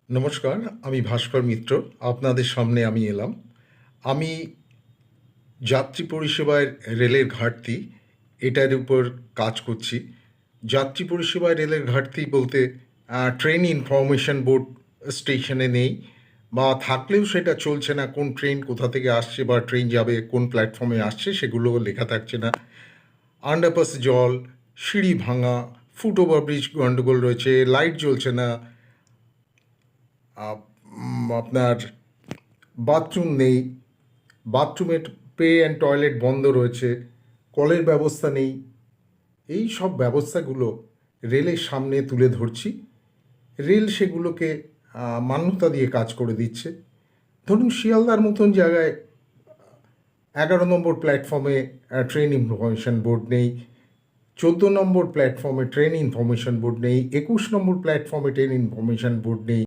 নমস্কার, আমি ভাস্কর মিত্র। আপনাদের সামনে আমি এলাম। আমি যাত্রী পরিষেবায় রেলের ঘাটতি এটার উপর কাজ করছি। যাত্রী পরিষেবায় রেলের ঘাটতি বলতে ট্রেন ইনফরমেশন বোর্ড স্টেশনে নেই, বা থাকলেও সেটা চলছে না। কোন ট্রেন কোথা থেকে আসছে বা ট্রেন যাবে কোন প্ল্যাটফর্মে আসছে সেগুলো লেখা থাকছে না। আন্ডারপাস জল, সিঁড়ি ভাঙা, ফুটওভার ব্রিজ গণ্ডগোল রয়েছে, লাইট জ্বলছে না, আপনার বাথরুম নেই, বাথরুমের পে অ্যান্ড টয়লেট বন্ধ রয়েছে, কলের ব্যবস্থা নেই। এই সব ব্যবস্থাগুলো রেলের সামনে তুলে ধরছি। রেল সেগুলোকে মান্যতা দিয়ে কাজ করে দিচ্ছে। ধরুন শিয়ালদার মতন জায়গায় 11 নম্বর প্ল্যাটফর্মে ট্রেন ইনফরমেশন বোর্ড নেই, 14 নম্বর প্ল্যাটফর্মে ট্রেন ইনফরমেশন বোর্ড নেই, 21 নম্বর প্ল্যাটফর্মে ট্রেন ইনফরমেশন বোর্ড নেই।